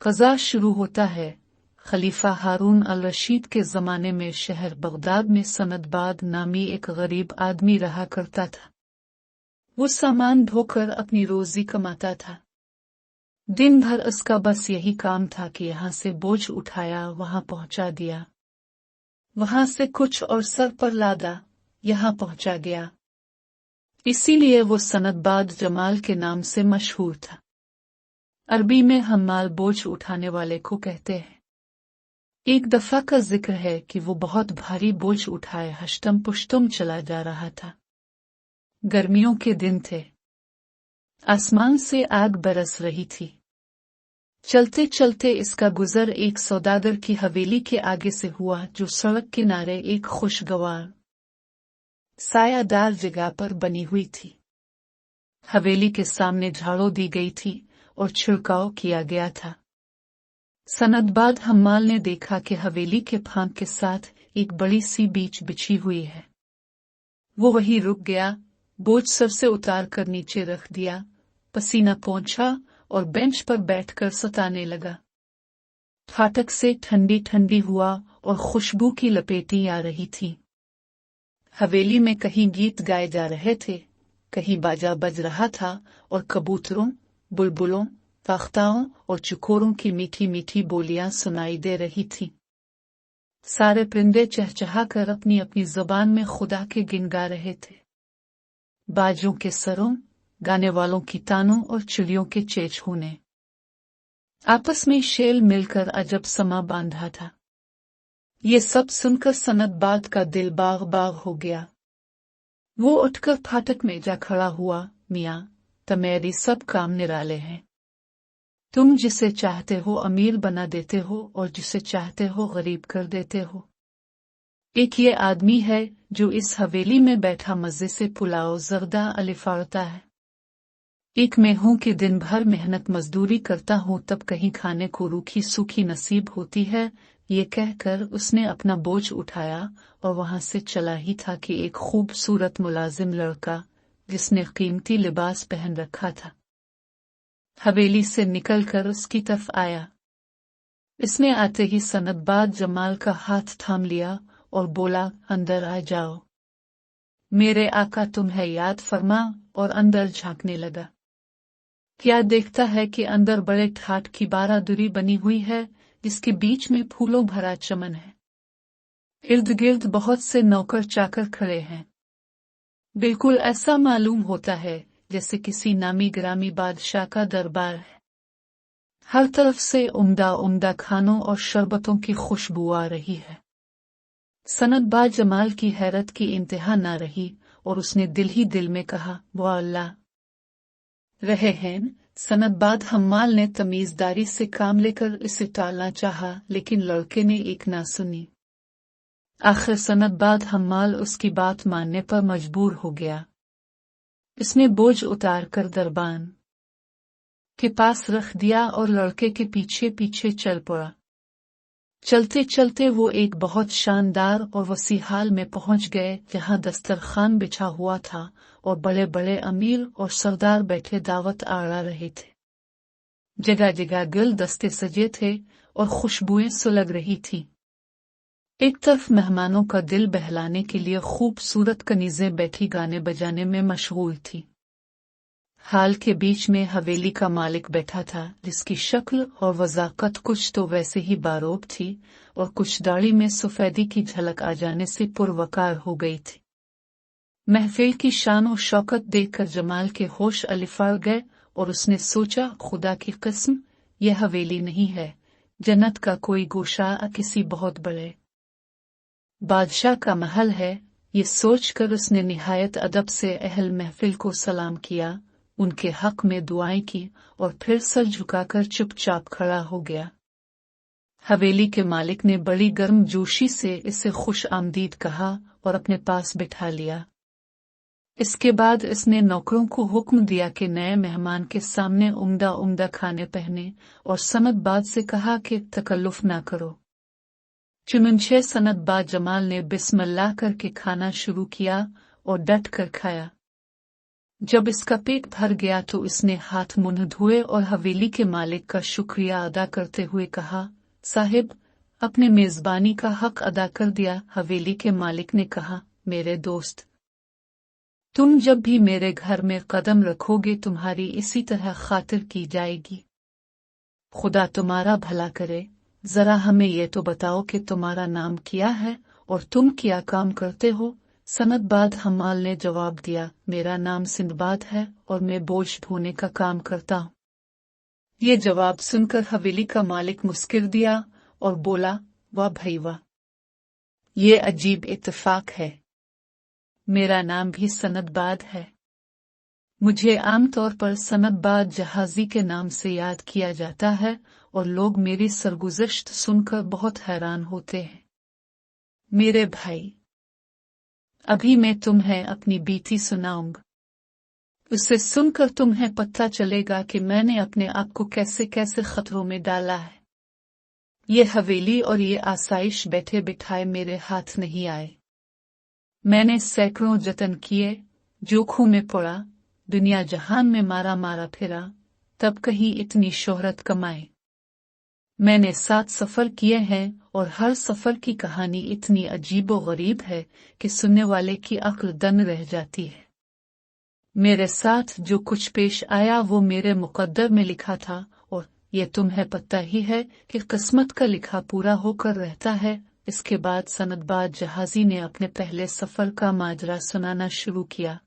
क़ज़ा शुरू होता है। खलीफा हारून अल रशीद के ज़माने में शहर बगदाद में सनदबाद नामी एक गरीब आदमी रहा करता था। वो सामान ढोकर अपनी रोजी कमाता था। दिन भर उसका बस यही काम था कि यहाँ से बोझ उठाया, वहां पहुंचा दिया, वहां से कुछ और सर पर लादा, यहाँ पहुंचा गया। इसीलिए वो सनदबाद जमाल के नाम से मशहूर था। अरबी में हम्माल बोझ उठाने वाले को कहते हैं। एक दफा का जिक्र है कि वो बहुत भारी बोझ उठाए हश्तम पुश्तम चला जा रहा था। गर्मियों के दिन थे। आसमान से आग बरस रही थी। चलते चलते इसका गुजर एक सौदागर की हवेली के आगे से हुआ, जो सड़क किनारे एक खुशगवार सायादार जगह पर बनी हुई थी। हवेली के सामने झाड़ू दी गई थी और छिड़काव किया गया था। सनदबाद हम्माल ने देखा कि हवेली के फांक के साथ एक बड़ी सी बीच बिछी हुई है। वो वहीं रुक गया, बोझ सर से उतार कर नीचे रख दिया, पसीना पोंछा और बेंच पर बैठकर सताने लगा। फाटक से ठंडी ठंडी हुआ और खुशबू की लपेटें आ रही थीं। हवेली में कहीं गीत गाए जा रहे थे, कहीं बाजा बज रहा था और कबूतरों, बुलबुलों, फाख्ताओं और चकोरों की मीठी मीठी बोलियां सुनाई दे रही थीं। सारे परिंदे चहचहाकर अपनी अपनी जुबान में खुदा के गिन गा रहे थे। बाजों के सरों, गाने वालों की तानों और चिड़ियों के चेंचूने आपस में शेल मिलकर अजब समा बांधा था। ये सब सुनकर सनदबाद का दिल बाग बाग हो गया। वो उठकर फाटक में जा खड़ा हुआ। मियाँ, तुम्हारी सब काम निराले हैं। तुम जिसे चाहते हो अमीर बना देते हो और जिसे चाहते हो गरीब कर देते हो। एक ये आदमी है जो इस हवेली में बैठा मजे से पुलाव जर्दा अलिफाड़ता है। एक मैं हूं कि दिन भर मेहनत मजदूरी करता हूं, तब कहीं खाने को रूखी सूखी नसीब होती है। ये कहकर उसने अपना बोझ उठाया और वहां से चला ही था कि एक खूबसूरत मुलाजिम लड़का, जिसने कीमती लिबास पहन रखा था, हवेली से निकलकर उसकी तरफ आया। इसने आते ही सनदबाद जमाल का हाथ थाम लिया और बोला, अंदर आ जाओ, मेरे आका तुम्हें याद फरमा, और अंदर झांकने लगा। क्या देखता है कि अंदर बड़े ठाठ की बारादुरी बनी हुई है, जिसके बीच में फूलों भरा चमन है। इर्द गिर्द बहुत से नौकर चाकर खड़े हैं। बिल्कुल ऐसा मालूम होता है जैसे किसी नामी ग्रामी बादशाह का दरबार है। हर तरफ से उम्दा उम्दा खानों और शरबतों की खुशबू आ रही है। सनदबाद जमाल की हैरत की इंतहा न रही और उसने दिल ही दिल में कहा, वाह अल्लाह रहे हैं। सनदबाद हम्माल ने तमीजदारी से काम लेकर इसे टालना चाहा, लेकिन लड़के ने एक ना सुनी। आखिर सनदबाद हम्माल उसकी बात मानने पर मजबूर हो गया। इसने बोझ उतार कर दरबान के पास रख दिया और लड़के के पीछे पीछे चल पड़ा। चलते चलते वो एक बहुत शानदार और वसी हाल में पहुंच गए, जहां दस्तरखान बिछा हुआ था और बड़े बड़े अमीर और सरदार बैठे दावत आड़ा रहे थे। जगह जगह गुलदस्ते सजे थे और खुशबुएं सुलग रही थीं। एक तरफ मेहमानों का दिल बहलाने के लिए खूबसूरत कनीजें बैठी गाने बजाने में मशगूल थी। हाल के बीच में हवेली का मालिक बैठा था, जिसकी शक्ल और वज़ाकत कुछ तो वैसे ही बारोब थी और कुछ दाढ़ी में सफेदी की झलक आ जाने से पुरवकार हो गई थी। महफिल की शान और शौकत देखकर जमाल के होश अलिफाड़ गए और उसने सोचा, खुदा की कसम, यह हवेली नहीं है, जन्नत का कोई गोशा किसी बहुत बड़े बादशाह का महल है। ये सोचकर उसने निहायत अदब से अहल महफिल को सलाम किया, उनके हक में दुआएं की और फिर सर झुकाकर चुपचाप खड़ा हो गया। हवेली के मालिक ने बड़ी गर्मजोशी से इसे खुश आमदीद कहा और अपने पास बिठा लिया। इसके बाद इसने नौकरों को हुक्म दिया कि नए मेहमान के सामने उम्दा उम्दा खाने पहने और सनदबाद से कहा कि तकल्लुफ ना करो। चुनंचे सनदबाद जमाल ने बिस्मिल्लाह करके खाना शुरू किया और डट कर खाया। जब इसका पेट भर गया तो इसने हाथ मुंह धोए और हवेली के मालिक का शुक्रिया अदा करते हुए कहा, साहिब, अपने मेजबानी का हक अदा कर दिया। हवेली के मालिक ने कहा, मेरे दोस्त, तुम जब भी मेरे घर में कदम रखोगे तुम्हारी इसी तरह खातिर की जाएगी। खुदा तुम्हारा भला करे। जरा हमें ये तो बताओ कि तुम्हारा नाम क्या है और तुम क्या काम करते हो। सनदबाद हमाल ने जवाब दिया, मेरा नाम सिंदबाद है और मैं बोझ ढोने का काम करता हूँ। ये जवाब सुनकर हवेली का मालिक मुस्कुरा दिया और बोला, वाह भाई वाह, ये अजीब इत्तेफाक है। मेरा नाम भी सनदबाद है। मुझे आमतौर पर सनदबाद जहाजी के नाम से याद किया जाता है और लोग मेरी सरगुज़श्त सुनकर बहुत हैरान होते हैं। मेरे भाई, अभी मैं तुम्हें अपनी बीती सुनाऊंगा। उसे सुनकर तुम्हें पता चलेगा कि मैंने अपने आप को कैसे कैसे खतरों में डाला है। ये हवेली और ये आसाइश बैठे बिठाए मेरे हाथ नहीं आए। मैंने सैकड़ों जतन किए, जोखों में पड़ा, दुनिया जहान में मारा मारा फिरा, तब कहीं इतनी शोहरत कमाए। मैंने 7 सफर किए हैं और हर सफर की कहानी इतनी अजीबो गरीब है कि सुनने वाले की अक्ल दंग रह जाती है। मेरे साथ जो कुछ पेश आया वो मेरे मुकद्दर में लिखा था और ये तुम्हें पता ही है कि किस्मत का लिखा पूरा होकर रहता है। इसके बाद सनदबाद जहाजी ने अपने पहले सफर का माजरा सुनाना शुरू किया।